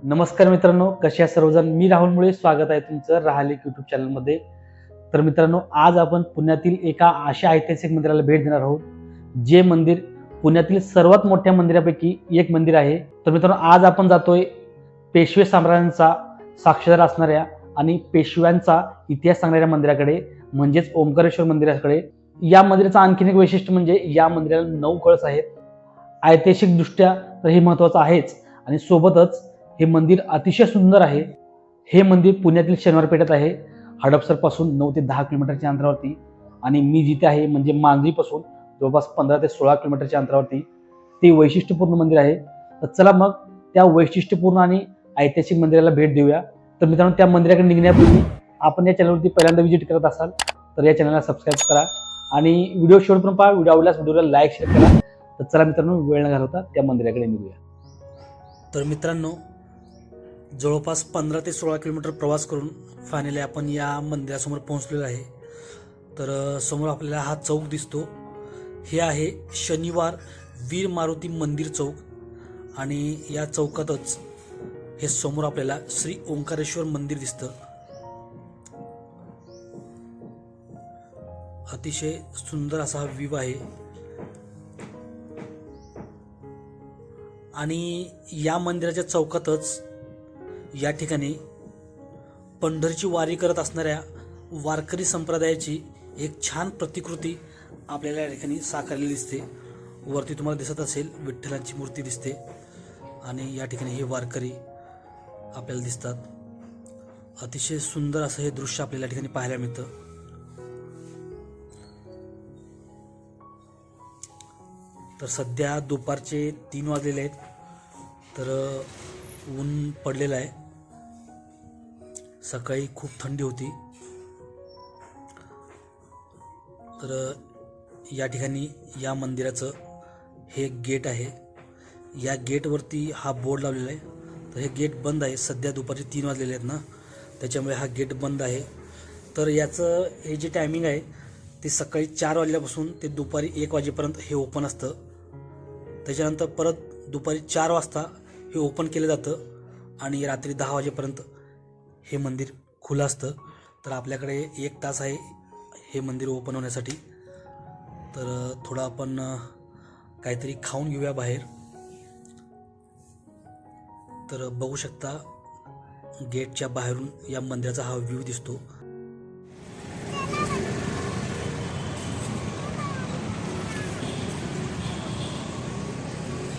नमस्कार मित्रांनो, कसे आहात सर्वजण. मी राहुल मुळे स्वागत आहे तुमचं राहलिक यूट्यूब चॅनलमध्ये. तर मित्रांनो, आज आपण पुण्यातील एका अशा ऐतिहासिक मंदिराला भेट देणार आहोत, जे मंदिर पुण्यातील सर्वात मोठ्या मंदिरापैकी एक मंदिर आहे. तर मित्रांनो, आज आपण जातोय पेशवे साम्राज्यांचा साक्षीदार असणाऱ्या आणि पेशव्यांचा इतिहास सांगणाऱ्या मंदिराकडे, म्हणजेच ओंकारेश्वर मंदिराकडे. या मंदिराचं आणखीन एक वैशिष्ट्य म्हणजे या मंदिराला 9 कळस आहेत. ऐतिहासिक दृष्ट्या तर हे महत्त्वाचं आहेच, आणि सोबतच हे मंदिर अतिशय सुंदर आहे. हे मंदिर पुण्यातील शनिवार पेठेत आहे, हडपसर पासून 9 ते 10 किलोमीटरच्या अंतरावरती. आणि मी जिथे आहे म्हणजे मांजरीपासून जवळपास 15 ते 16 किलोमीटरच्या अंतरावरती ते वैशिष्ट्यपूर्ण मंदिर आहे. तर चला मग त्या वैशिष्ट्यपूर्ण आणि ऐतिहासिक मंदिराला भेट देऊया. तर मित्रांनो, त्या मंदिराकडे निघण्यापूर्वी आपण या चॅनलवरती पहिल्यांदा व्हिजिट करत असाल तर या चॅनलला सबस्क्राईब करा आणि व्हिडिओ शेवटपर्यंत पहा. व्हिडिओ आवडल्यास व्हिडिओला लाईक शेअर करा. तर चला मित्रांनो, वेळ न घालवता त्या मंदिराकडे निघूया. तर मित्रांनो, जवळपास 15 ते 16 किलोमीटर प्रवास करून फायनली आपण या मंदिरासमोर पोहोचलेलो आहे. तर समोर आपल्याला हा चौक दिसतो. हे आहे शनिवार वीर मारुती मंदिर चौक, आणि या चौकातच हे समोर आपल्याला श्री ओंकारेश्वर मंदिर दिसतं. अतिशय सुंदर असा हा व्ह्यू आहे. आणि या मंदिराच्या चौकातच या ठिकाणी पंढरीची वारी करत असणाऱ्या वारकरी संप्रदायाची एक छान प्रतिकृती आपल्याला या ठिकाणी साकारलेली दिसते. वरती तुम्हाला दिसत असेल विठ्ठलांची मूर्ती दिसते, आणि या ठिकाणी हे वारकरी आपल्याला दिसतात. अतिशय सुंदर असं हे दृश्य आपल्याला या ठिकाणी पाहायला मिळतं. तर सध्या दुपारचे 3 वाजलेले आहेत. तर ऊन पडलेलं आहे. सकाळी खूप थंडी होती. तर या ठिकाणी या मंदिराचं हे गेट आहे. या गेटवरती हा बोर्ड लावलेला आहे. तर हे गेट बंद आहे. सध्या दुपारचे 3 वाजलेले आहेत ना, त्याच्यामुळे हा गेट बंद आहे. तर याचं हे जे टायमिंग आहे ते सकाळी 4 वाजल्यापासून ते दुपारी 1 वाजेपर्यंत हे ओपन असतं. त्याच्यानंतर परत दुपारी 4 वाजता हे ओपन केलं जातं, आणि रात्री 10 वाजेपर्यंत हे मंदिर खुलं असतं. तर आपल्याकडे 1 तास आहे हे मंदिर ओपन होण्यासाठी. तर थोडं आपण काहीतरी खाऊन घेऊया बाहेर. तर बघू शकता गेटच्या बाहेरून या मंदिराचा हा व्ह्यू दिसतो.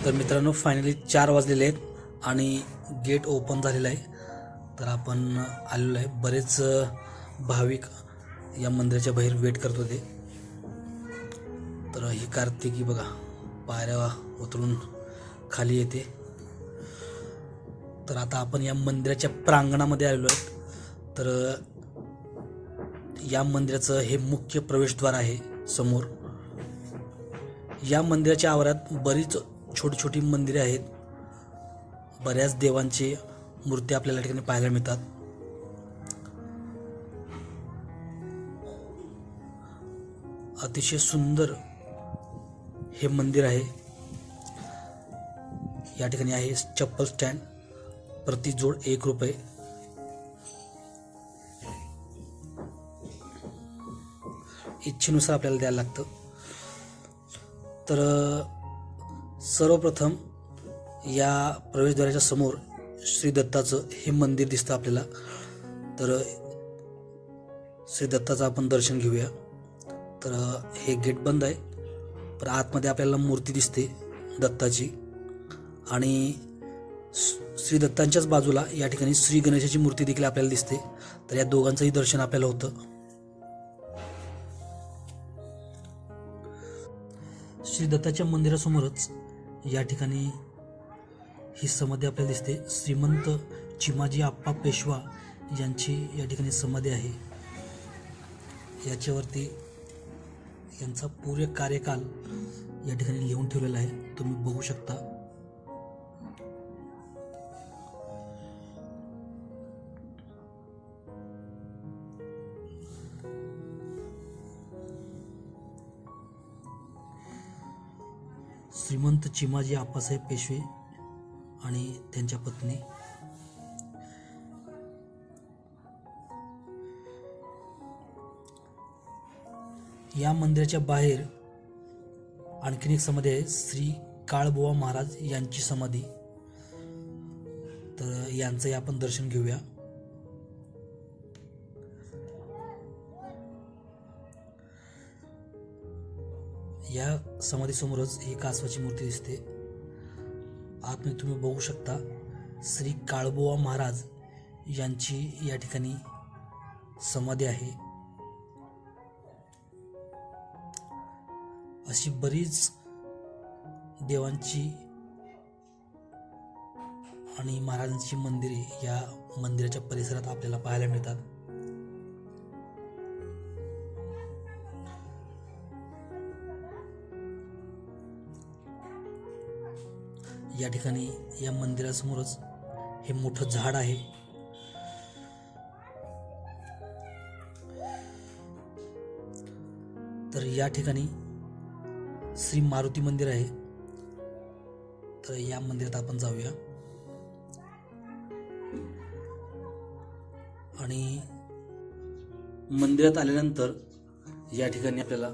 तर मित्रांनो, फायनली 4 वाजलेले आहेत आणि गेट ओपन झालेलं आहे. तर आपण आलेलो आहे. बरेच भाविक या मंदिराच्या बाहेर वेट करत होते. तर ही कार्तिकी बघा पायऱ्या उतरून खाली येते. तर आता आपण या मंदिराच्या प्रांगणामध्ये आलेलो आहे. तर या मंदिराचं हे मुख्य प्रवेशद्वार आहे समोर. या मंदिराच्या आवारात बरीच छोटी छोटी मंदिरे आहेत. बऱ्याच देवांची मूर्ती आपल्याला ठिकाणी पाहायला मिळतात. अतिशय सुंदर हे मंदिर आहे. या ठिकाणी आहे चप्पल स्टँड, प्रति जोड 1 रुपये. इच्छेनुसार आपल्याला द्यायला लागतं. तर सर्वप्रथम या प्रवेशद्वाराच्या समोर श्री दत्ताचं हे मंदिर दिसतं आपल्याला. तर श्री दत्ताचं आपण दर्शन घेऊया. तर हे गेट बंद आहे, पण आतमध्ये आपल्याला मूर्ती दिसते दत्ताची, आणि श्री दत्तांच्याच बाजूला या ठिकाणी श्री गणेशाची मूर्ती देखील आपल्याला दिसते. तर या दोघांचंही दर्शन आपल्याला होतं. श्री दत्ताच्या मंदिरासमोरच या ठिकाणी ही समाधी आपल्याला दिसते. श्रीमंत चिमाजी आप्पा पेशवा यांची या ठिकाणी समाधी आहे. याच्यावरती यांचा पूर्ण कार्यकाल या ठिकाणी लिहून ठेवलेला आहे, तुम्ही बघू शकता. श्रीमंत चिमाजी आप्पासाहेब पेशवे आणि त्यांच्या पत्नी. या मंदिराच्या बाहेर आणखीन एक समाधी आहे, श्री काळबुवा महाराज यांची समाधी. तर यांचंही आपण दर्शन घेऊया. या समाधीसमोरच ही कासवाची मूर्ती दिसते. आतमध्ये तुम्ही बघू शकता श्री काळबुवा महाराज यांची या ठिकाणी समाधी आहे. अशी बरीच देवांची आणि महाराजांची मंदिरे या मंदिराच्या परिसरात आपल्याला पाहायला मिळतात. या ठिकाणी या मंदिरासमोरच हे मोठं झाड आहे. तर या ठिकाणी श्री मारुती मंदिर आहे. तर या मंदिरात आपण जाऊया. आणि मंदिरात आल्यानंतर या ठिकाणी आपल्याला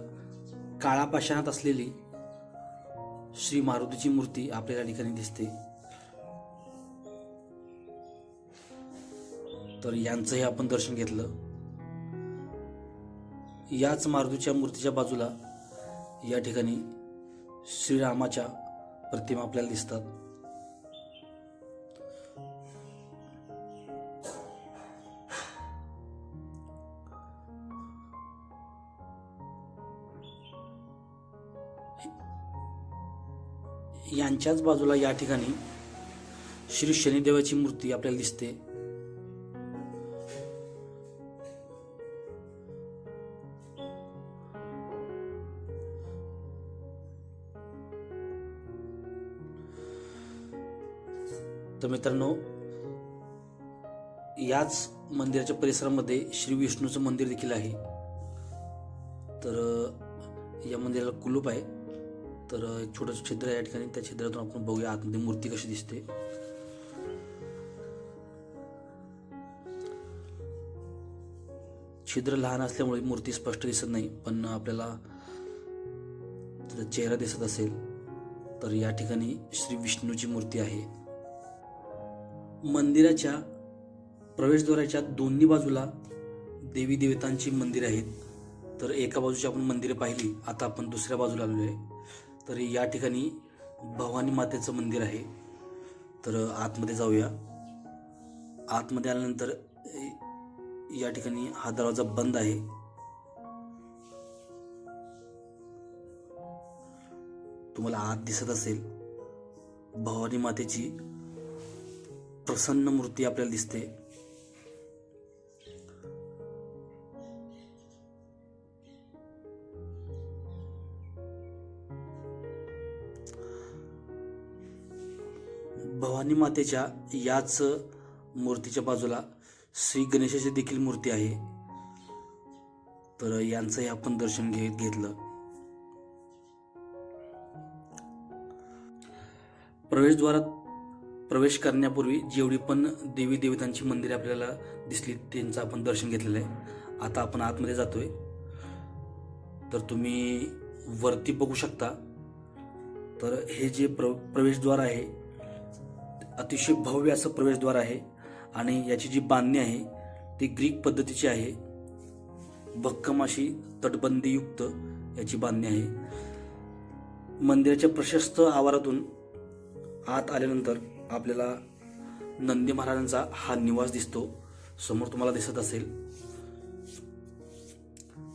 काळा पाषाणात असलेली श्री मारुतीची मूर्ती आपल्याला या ठिकाणी दिसते. तर यांचंही आपण दर्शन घेतलं. याच मारुतीच्या मूर्तीच्या बाजूला या ठिकाणी श्रीरामाच्या प्रतिमा आपल्याला दिसतात. यांच्याच बाजूला या ठिकाणी श्री शनिदेवाची मूर्ती आपल्याला दिसते. तर मित्रांनो, याच मंदिराच्या परिसरामध्ये श्री विष्णूचं मंदिर देखील आहे. तर या मंदिराला कुलूप आहे. तर एक छोटंसं छिद्र आहे या ठिकाणी. त्या छिद्रातून आपण बघूया आतमध्ये मूर्ती कशी दिसते. छिद्र लहान असल्यामुळे मूर्ती स्पष्ट दिसत नाही, पण आपल्याला त्याचा चेहरा दिसत असेल. तर या ठिकाणी श्री विष्णूची मूर्ती आहे. मंदिराच्या प्रवेशद्वाराच्या दोन्ही बाजूला देवी देवतांची मंदिरे आहेत. तर एका बाजूची आपण मंदिरे पाहिली, आता आपण दुसऱ्या बाजूला आलेलो आहे. तर या ठिकाणी भवानी मातेचं मंदिर आहे. तर आतमध्ये जाऊया. आतमध्ये आल्यानंतर या ठिकाणी हा दरवाजा बंद आहे. तुम्हाला आत दिसत असेल भवानी मातेची प्रसन्न मूर्ती आपल्याला दिसते. भवानी मातेच्या याच मूर्तीच्या बाजूला श्री गणेशाची देखील मूर्ती आहे. तर यांचंही आपण दर्शन घेतलं. प्रवेशद्वारात प्रवेश करण्यापूर्वी जेवढी पण देवी देवतांची मंदिरे आपल्याला दिसली त्यांचं आपण दर्शन घेतलेलं आहे. आता आपण आतमध्ये जातोय. तर तुम्ही वरती बघू शकता. तर हे जे प्रवेशद्वार आहे अतिशय भव्य असं प्रवेशद्वार आहे. आणि याची जी बांधणी आहे ती ग्रीक पद्धतीची आहे. भक्कम अशी तटबंदीयुक्त याची बांधणी आहे. मंदिराच्या प्रशस्त आवारातून आत आल्यानंतर आपल्याला नंदी महाराजांचा हा निवास दिसतो. समोर तुम्हाला दिसत असेल.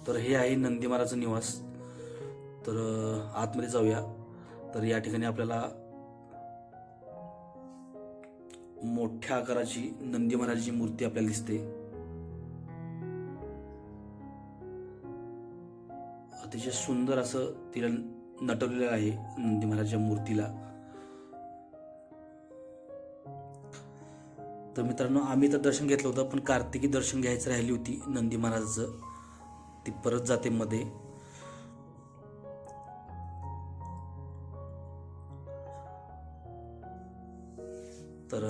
तर हे आहे नंदी महाराजांचा निवास. तर आतमध्ये जाऊया. तर या ठिकाणी आपल्याला मोठ्या आकाराची नंदी महाराजांची मूर्ती आपल्याला दिसते. अतिशय सुंदर असं तिला नटवलेलं आहे नंदी महाराजच्या मूर्तीला. तर मित्रांनो, आम्ही तर दर्शन घेतलं होतं, पण कार्तिकी दर्शन घ्यायचं राहिली होती नंदी महाराजाचं. ती परत जाते मध्ये. तर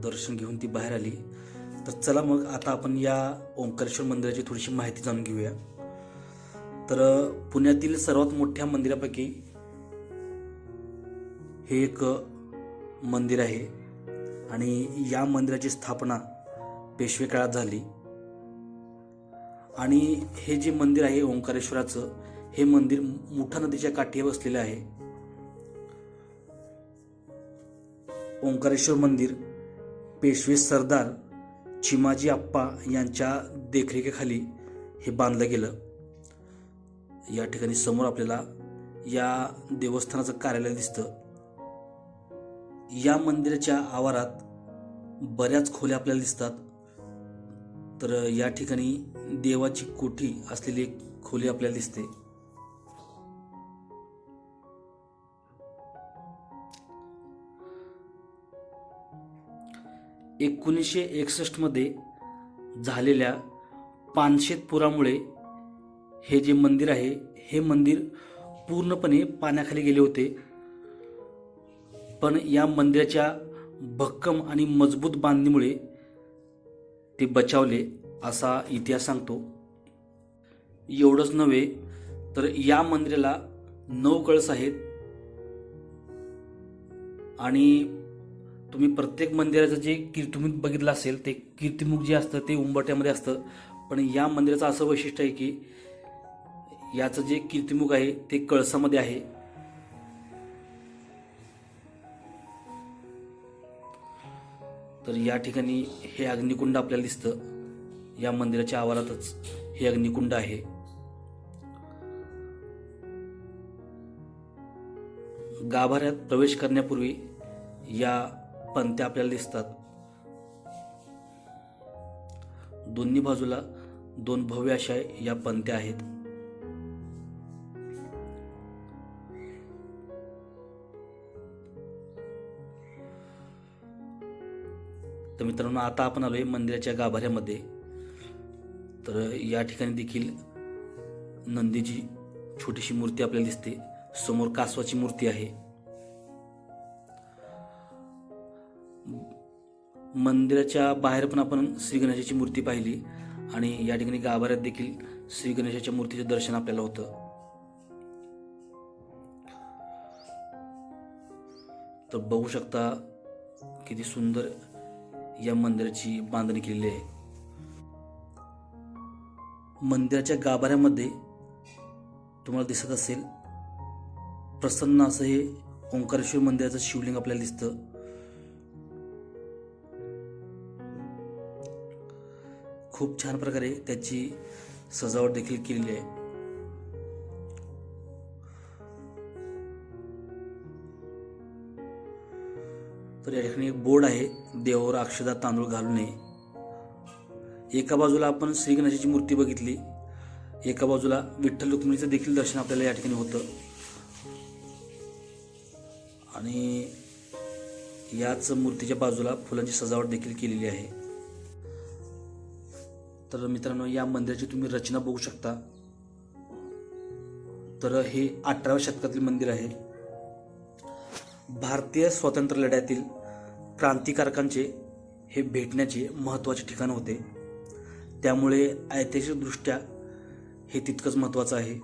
दर्शन घेऊन ती बाहेर आली. तर चला मग आता आपण या ओंकारेश्वर मंदिराची थोडीशी माहिती जाणून घेऊया. तर पुण्यातील सर्वात मोठ्या मंदिरापैकी हे एक मंदिर आहे आणि या मंदिराची स्थापना पेशवे काळात झाली. आणि हे जे मंदिर आहे ओंकारेश्वराचं, हे मंदिर मुठा नदीच्या काठी बसलेलं आहे. ओंकारेश्वर मंदिर पेशवे सरदार चिमाजी आप्पा यांच्या देखरेखीखाली हे बांधलं गेलं. या ठिकाणी समोर आपल्याला या देवस्थानाचं कार्यालय दिसतं. या मंदिराच्या आवारात बऱ्याच खोल्या आपल्याला दिसतात. तर या ठिकाणी देवाची कोठी असलेली एक खोली आपल्याला दिसते. मध्ये झालेल्या पानशेत पुरामुळे हे जे मंदिर आहे, हे मंदिर पूर्णपणे पाण्याखाली गेले होते. पण या मंदिराच्या भक्कम आणि मजबूत बांधणीमुळे ते बचावले असा इतिहास सांगतो. एवढंच नव्हे तर या मंदिराला 9 कळस आहेत. आणि तुम्ही प्रत्येक मंदिराचं जे कीर्तिमुख बघितलं असेल, ते कीर्तिमुख जे असतं ते उंबरठ्यामध्ये असतं. पण या मंदिराचं असं वैशिष्ट्य आहे की याचं जे कीर्तिमुख आहे ते कळसामध्ये आहे. तर या ठिकाणी हे अग्निकुंड आपल्याला दिसतं. या मंदिराच्या आवारातच हे अग्निकुंड आहे. गाभाऱ्यात प्रवेश करण्यापूर्वी या पंत्या आपल्याला दिसतात. दोन्ही बाजूला 2 भव्य अशा या पंत्या आहेत. तर मित्रांनो, आता आपण आलोय मंदिराच्या गाभाऱ्यामध्ये. तर या ठिकाणी देखील नंदीची छोटीशी मूर्ती आपल्याला दिसते. समोर कासवाची मूर्ती आहे. मंदिराच्या बाहेर पण आपण श्री गणेशाची मूर्ती पाहिली आणि या ठिकाणी गाभाऱ्यात देखील श्री गणेशाच्या मूर्तीचे दर्शन आपल्याला होतं. तर बघू शकता किती सुंदर या मंदिराची बांधणी केलेली आहे. मंदिराच्या गाभाऱ्यामध्ये तुम्हाला दिसत असेल प्रसन्न असं हे ओंकारेश्वर मंदिराचं शिवलिंग आपल्याला दिसतं. खूप छान प्रकारे त्याची सजावट देखील केलेली आहे. तर या ठिकाणी एक बोर्ड आहे, देवावर अक्षदा तांदूळ घालू नये. एका बाजूला आपण श्री गणेशाची मूर्ती बघितली, एका बाजूला विठ्ठल रुक्मिणीचं देखील दर्शन आपल्याला या ठिकाणी होतं. आणि याच मूर्तीच्या बाजूला फुलांची सजावट देखील केलेली आहे. तर मित्रांनो, या मंदिराची तुम्ही रचना बघू शकता. तर हे 18व्या शतकातील मंदिर आहे. भारतीय स्वातंत्र्य लढ्यातील क्रांतिकारकांचे हे भेटण्याचे महत्त्वाचे ठिकाण होते. त्यामुळे ऐतिहासिकदृष्ट्या हे तितकंच महत्त्वाचं आहे.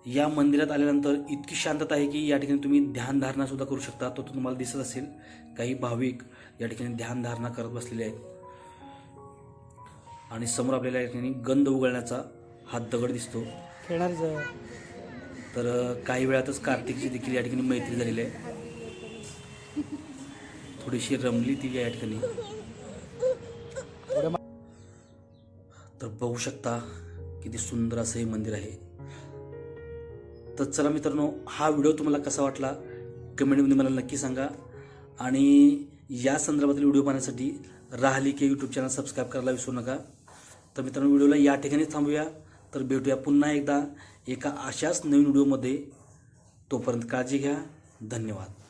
या मंदिरात आल्यानंतर इतकी शांतता आहे की या ठिकाणी तुम्ही ध्यानधारणा सुद्धा करू शकता. तो तुम्हाला दिसत असेल, काही भाविक या ठिकाणी ध्यानधारणा करत बसलेले आहेत. आणि समोर आपल्याला या ठिकाणी गंध उघडण्याचा हा दगड दिसतो. तर काही वेळातच कार्तिकची देखील या ठिकाणी मैत्री झालेली आहे. थोडीशी रमली ती या ठिकाणी. तर बघू शकता किती सुंदर असं हे मंदिर आहे. तर चला मित्रांनो, हा व्हिडिओ तुम्हाला कसा वाटला कमेंटमध्ये मला नक्की सांगा. आणि या संदर्भातील व्हिडिओ पाहण्यासाठी राहली के यूट्यूब चॅनल सबस्क्राईब करायला विसरू नका. तर मित्रांनो, व्हिडिओला या ठिकाणी थांबूया. तर भेटूया पुन्हा एकदा एका अशाच नवीन व्हिडिओमध्ये. तोपर्यंत काळजी घ्या. धन्यवाद.